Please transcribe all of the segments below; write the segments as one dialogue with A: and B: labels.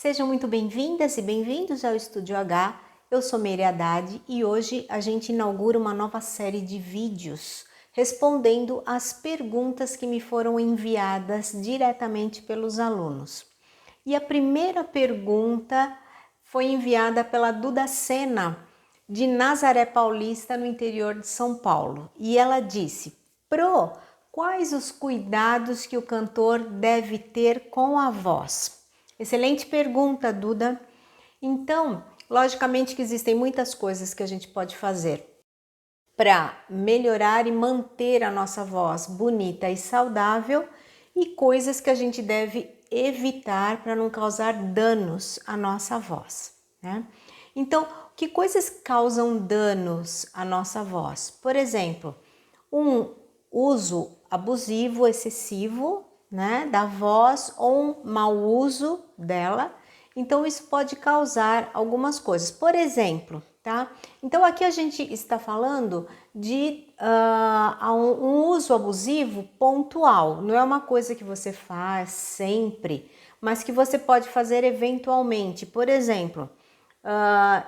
A: Sejam muito bem-vindas e bem-vindos ao Estúdio H. Eu sou Meire Haddad e hoje a gente inaugura uma nova série de vídeos respondendo às perguntas que me foram enviadas diretamente pelos alunos. E a primeira pergunta foi enviada pela Duda Sena, de Nazaré Paulista, no interior de São Paulo. E ela disse: Pro, quais os cuidados que o cantor deve ter com a voz? Excelente pergunta, Duda. Então, logicamente que existem muitas coisas que a gente pode fazer para melhorar e manter a nossa voz bonita e saudável e coisas que a gente deve evitar para não causar danos à nossa voz, né? Então, que coisas causam danos à nossa voz? Por exemplo, um uso abusivo, excessivo, né, da voz ou um mau uso dela. Então isso pode causar algumas coisas. Por exemplo, tá? Então aqui a gente está falando de um uso abusivo pontual. Não é uma coisa que você faz sempre, mas que você pode fazer eventualmente. Por exemplo,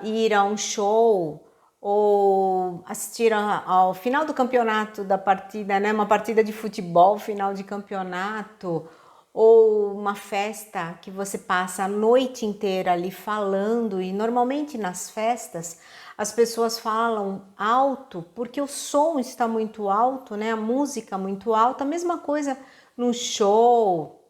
A: ir a um show ou assistir ao final do campeonato da partida, né? Uma partida de futebol, final de campeonato, ou uma festa que você passa a noite inteira ali falando, e normalmente nas festas as pessoas falam alto porque o som está muito alto, né? A música muito alta, a mesma coisa no show,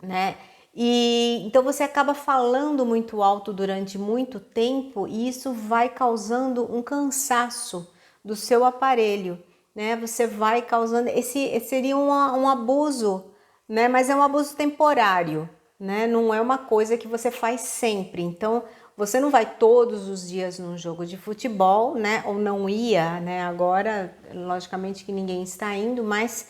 A: né? E então você acaba falando muito alto durante muito tempo e isso vai causando um cansaço do seu aparelho, né? Você vai causando esse seria um abuso, né? Mas é um abuso temporário, né? Não é uma coisa que você faz sempre. Então você não vai todos os dias num jogo de futebol, né? Ou não ia, né? Agora, logicamente que ninguém está indo, mas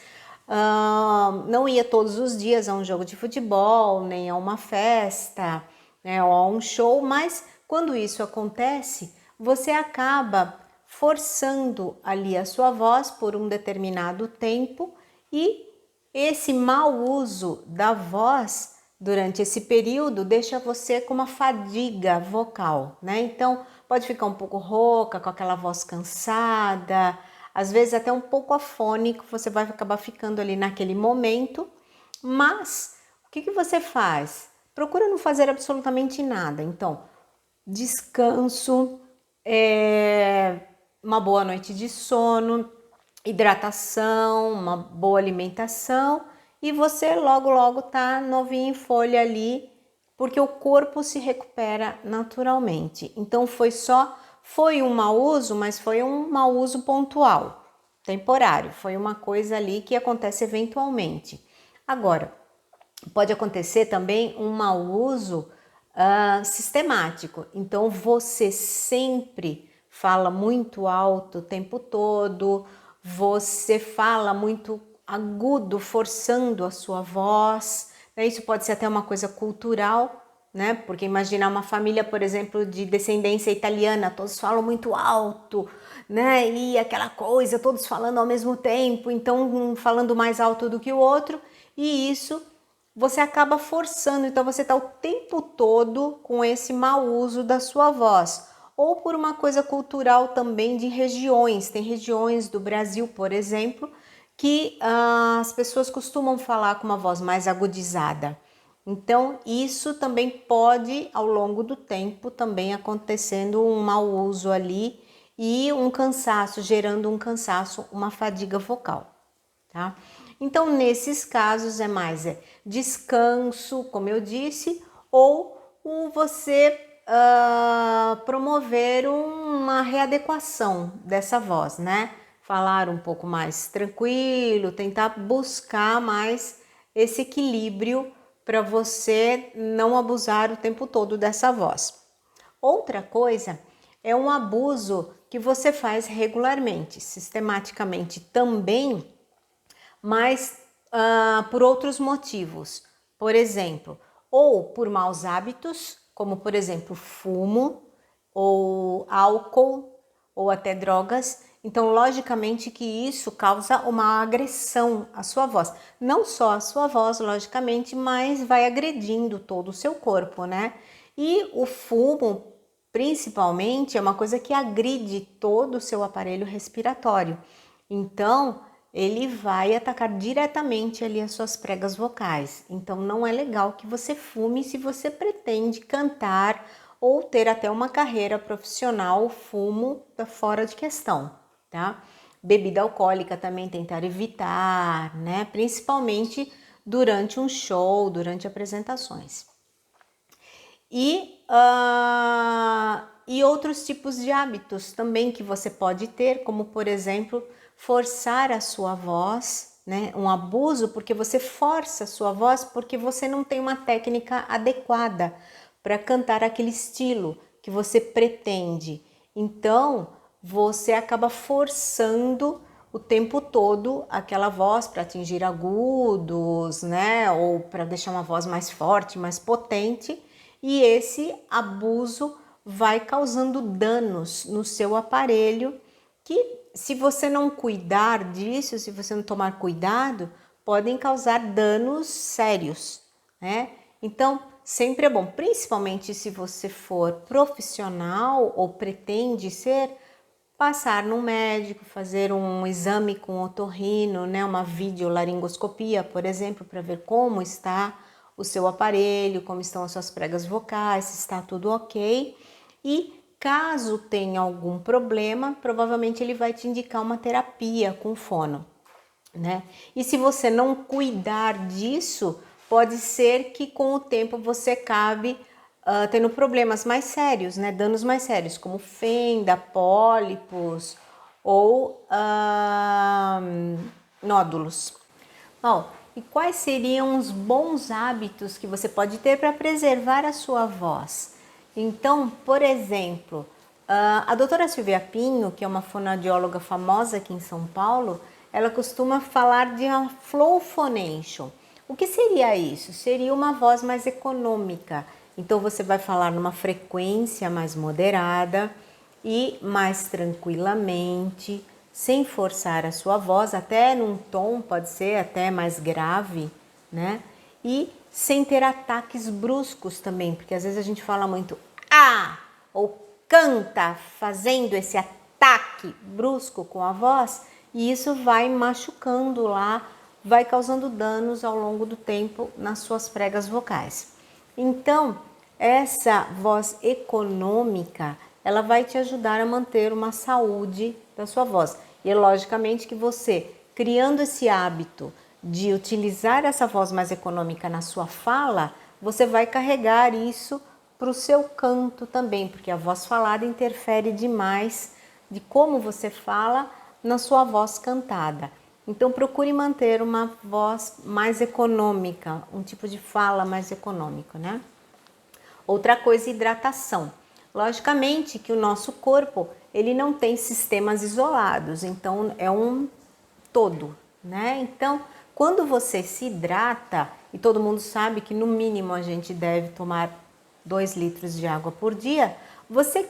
A: não ia todos os dias a um jogo de futebol, nem a uma festa, né, ou a um show, mas quando isso acontece, você acaba forçando ali a sua voz por um determinado tempo e esse mau uso da voz durante esse período deixa você com uma fadiga vocal, né? Então pode ficar um pouco rouca, com aquela voz cansada, às vezes até um pouco afônico, você vai acabar ficando ali naquele momento, mas o que você faz? Procura não fazer absolutamente nada. Então, descanso, uma boa noite de sono, hidratação, uma boa alimentação e você logo tá novinho em folha ali, porque o corpo se recupera naturalmente. Então foi um mau uso, mas foi um mau uso pontual, temporário, foi uma coisa ali que acontece eventualmente. Agora, pode acontecer também um mau uso sistemático. Então você sempre fala muito alto o tempo todo, você fala muito agudo, forçando a sua voz. Isso pode ser até uma coisa cultural, né? Porque imaginar uma família, por exemplo, de descendência italiana, todos falam muito alto, né? E aquela coisa, todos falando ao mesmo tempo, então um falando mais alto do que o outro, e isso você acaba forçando, então você está o tempo todo com esse mau uso da sua voz. Ou por uma coisa cultural também de regiões. Tem regiões do Brasil, por exemplo, que as pessoas costumam falar com uma voz mais agudizada. Então, isso também pode, ao longo do tempo, também acontecendo um mau uso ali e um cansaço, gerando um cansaço, uma fadiga vocal, tá? Então, nesses casos, é mais descanso, como eu disse, ou você promover uma readequação dessa voz, né? Falar um pouco mais tranquilo, tentar buscar mais esse equilíbrio para você não abusar o tempo todo dessa voz. Outra coisa é um abuso que você faz regularmente, sistematicamente também, mas por outros motivos. Por exemplo, ou por maus hábitos, como por exemplo fumo, ou álcool, ou até drogas. Então, logicamente que isso causa uma agressão à sua voz. Não só à sua voz, logicamente, mas vai agredindo todo o seu corpo, né? E o fumo, principalmente, é uma coisa que agride todo o seu aparelho respiratório. Então, ele vai atacar diretamente ali as suas pregas vocais. Então, não é legal que você fume se você pretende cantar ou ter até uma carreira profissional. O fumo tá fora de questão, tá? Bebida alcoólica também tentar evitar, né? Principalmente durante um show, durante apresentações. E outros tipos de hábitos também que você pode ter, como por exemplo, forçar a sua voz, né? Um abuso porque você força a sua voz porque você não tem uma técnica adequada para cantar aquele estilo que você pretende. Então, você acaba forçando o tempo todo aquela voz para atingir agudos, né? Ou para deixar uma voz mais forte, mais potente. E esse abuso vai causando danos no seu aparelho que, se você não cuidar disso, se você não tomar cuidado, podem causar danos sérios, né? Então, sempre é bom, principalmente se você for profissional ou pretende ser, passar no médico, fazer um exame com otorrino, né? Uma videolaringoscopia, por exemplo, para ver como está o seu aparelho, como estão as suas pregas vocais, se está tudo ok. E caso tenha algum problema, provavelmente ele vai te indicar uma terapia com fono, né? E se você não cuidar disso, pode ser que com o tempo você acabe tendo problemas mais sérios, né? Danos mais sérios, como fenda, pólipos ou nódulos. Bom, e quais seriam os bons hábitos que você pode ter para preservar a sua voz? Então, por exemplo, a doutora Silvia Pinho, que é uma fonoaudióloga famosa aqui em São Paulo, ela costuma falar de uma flow phonation. O que seria isso? Seria uma voz mais econômica. Então, você vai falar numa frequência mais moderada e mais tranquilamente, sem forçar a sua voz, até num tom, pode ser até mais grave, né? E sem ter ataques bruscos também, porque às vezes a gente fala muito ou canta fazendo esse ataque brusco com a voz, e isso vai machucando lá, vai causando danos ao longo do tempo nas suas pregas vocais. Então, essa voz econômica, ela vai te ajudar a manter uma saúde da sua voz. E é logicamente que você, criando esse hábito de utilizar essa voz mais econômica na sua fala, você vai carregar isso para o seu canto também, porque a voz falada interfere demais de como você fala na sua voz cantada. Então procure manter uma voz mais econômica, um tipo de fala mais econômico, né? Outra coisa, hidratação. Logicamente que o nosso corpo, ele não tem sistemas isolados, então é um todo, né? Então, quando você se hidrata, e todo mundo sabe que no mínimo a gente deve tomar 2 litros de água por dia, você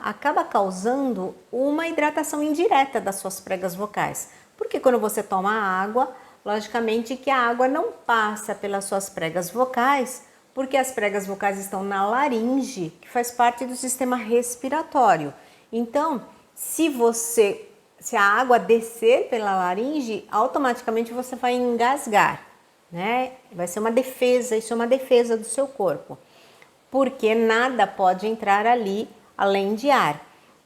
A: acaba causando uma hidratação indireta das suas pregas vocais. Porque quando você toma água, logicamente que a água não passa pelas suas pregas vocais, porque as pregas vocais estão na laringe, que faz parte do sistema respiratório. Então, se a água descer pela laringe, automaticamente você vai engasgar, né? Vai ser uma defesa, isso é uma defesa do seu corpo, porque nada pode entrar ali além de ar.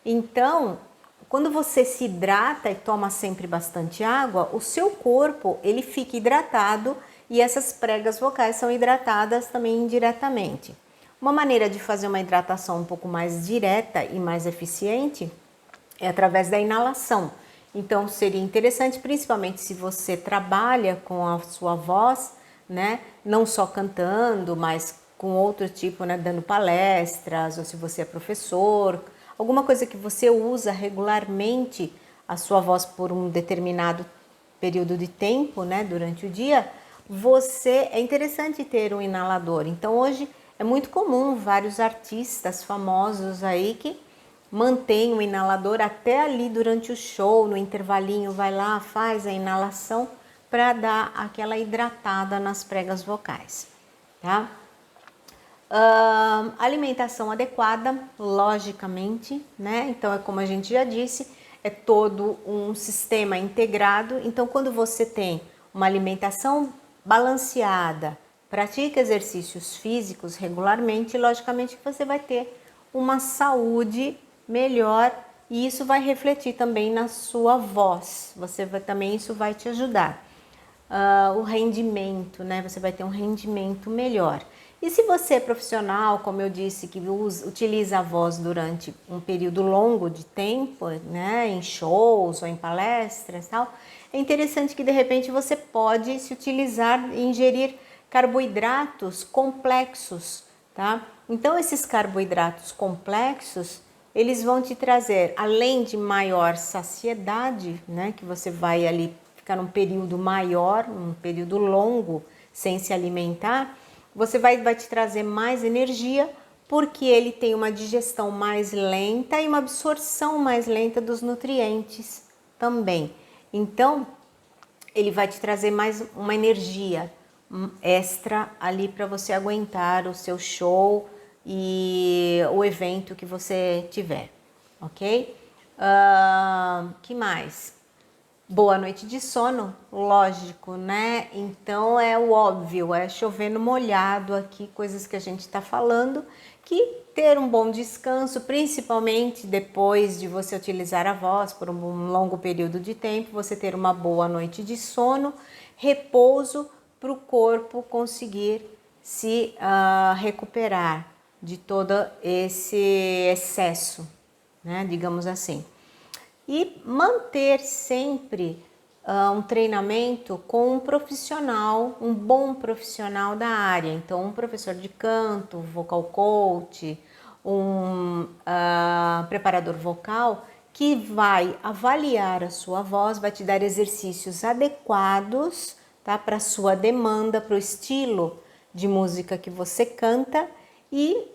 A: Então, quando você se hidrata e toma sempre bastante água, o seu corpo, ele fica hidratado e essas pregas vocais são hidratadas também indiretamente. Uma maneira de fazer uma hidratação um pouco mais direta e mais eficiente é através da inalação. Então, seria interessante, principalmente se você trabalha com a sua voz, né? Não só cantando, mas com outro tipo, né? Dando palestras, ou se você é professor, alguma coisa que você usa regularmente a sua voz por um determinado período de tempo, né? Durante o dia, é interessante ter um inalador. Então, hoje é muito comum vários artistas famosos aí que mantém o inalador até ali durante o show, no intervalinho, vai lá, faz a inalação para dar aquela hidratada nas pregas vocais, tá? Alimentação adequada, logicamente, né? Então é como a gente já disse, é todo um sistema integrado. Então quando você tem uma alimentação balanceada, pratica exercícios físicos regularmente, logicamente você vai ter uma saúde melhor e isso vai refletir também na sua voz. Também isso vai te ajudar. O rendimento, né? Você vai ter um rendimento melhor. E se você é profissional, como eu disse, que utiliza a voz durante um período longo de tempo, né, em shows ou em palestras e tal, é interessante que de repente você pode se utilizar e ingerir carboidratos complexos, tá? Então esses carboidratos complexos, eles vão te trazer, além de maior saciedade, né, que você vai ali ficar num período maior, um período longo sem se alimentar, você vai te trazer mais energia, porque ele tem uma digestão mais lenta e uma absorção mais lenta dos nutrientes também. Então, ele vai te trazer mais uma energia extra ali para você aguentar o seu show e o evento que você tiver, ok? Que mais? Boa noite de sono, lógico, né? Então é o óbvio, é chover no molhado aqui, coisas que a gente está falando, que ter um bom descanso, principalmente depois de você utilizar a voz por um longo período de tempo, você ter uma boa noite de sono, repouso para o corpo conseguir se recuperar de todo esse excesso, né? Digamos assim. E manter sempre um treinamento com um profissional, um bom profissional da área. Então, um professor de canto, vocal coach, um preparador vocal que vai avaliar a sua voz, vai te dar exercícios adequados, tá, para a sua demanda, para o estilo de música que você canta e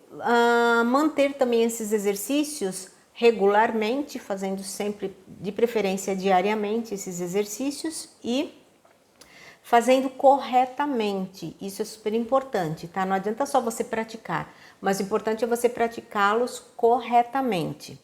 A: manter também esses exercícios regularmente, fazendo sempre, de preferência diariamente, esses exercícios e fazendo corretamente. Isso é super importante, tá? Não adianta só você praticar, mas o importante é você praticá-los corretamente,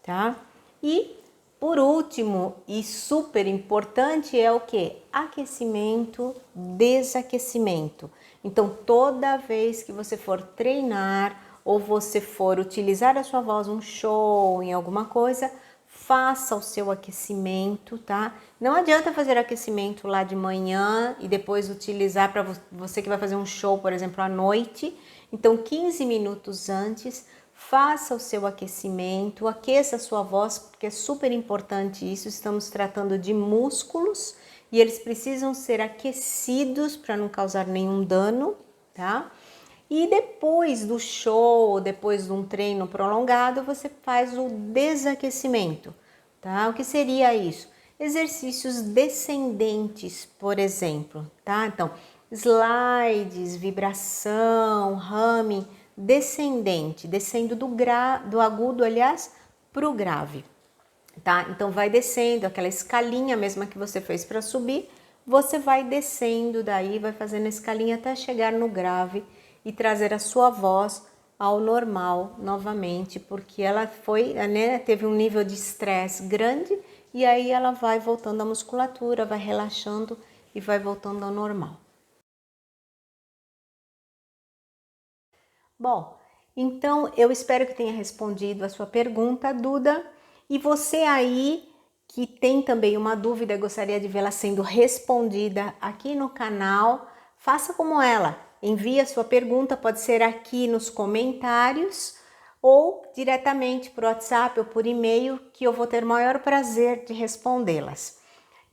A: tá? E por último e super importante é o que? Aquecimento, desaquecimento. Então, toda vez que você for treinar ou você for utilizar a sua voz num show, em alguma coisa, faça o seu aquecimento, tá? Não adianta fazer aquecimento lá de manhã e depois utilizar para você que vai fazer um show, por exemplo, à noite. Então, 15 minutos antes, faça o seu aquecimento, aqueça a sua voz, porque é super importante isso. Estamos tratando de músculos e eles precisam ser aquecidos para não causar nenhum dano, tá? E depois do show, depois de um treino prolongado, você faz o desaquecimento, tá? O que seria isso? Exercícios descendentes, por exemplo, tá? Então, slides, vibração, humming, descendente, descendo do agudo, aliás, para o grave, tá? Então, vai descendo, aquela escalinha mesma que você fez para subir, você vai descendo daí, vai fazendo a escalinha até chegar no grave, e trazer a sua voz ao normal novamente, porque ela foi, né, teve um nível de estresse grande e aí ela vai voltando à musculatura, vai relaxando e vai voltando ao normal. Bom, então eu espero que tenha respondido a sua pergunta, Duda, e você aí que tem também uma dúvida e gostaria de vê-la sendo respondida aqui no canal, faça como ela. Envie a sua pergunta, pode ser aqui nos comentários ou diretamente por WhatsApp ou por e-mail, que eu vou ter o maior prazer de respondê-las.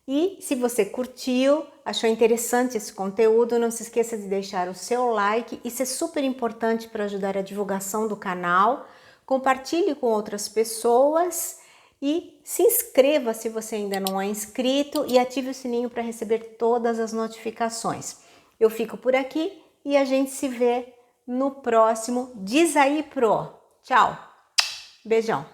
A: E se você curtiu, achou interessante esse conteúdo, não se esqueça de deixar o seu like, isso é super importante para ajudar a divulgação do canal. Compartilhe com outras pessoas e se inscreva se você ainda não é inscrito e ative o sininho para receber todas as notificações. Eu fico por aqui e a gente se vê no próximo Diz aí Pro. Tchau, beijão.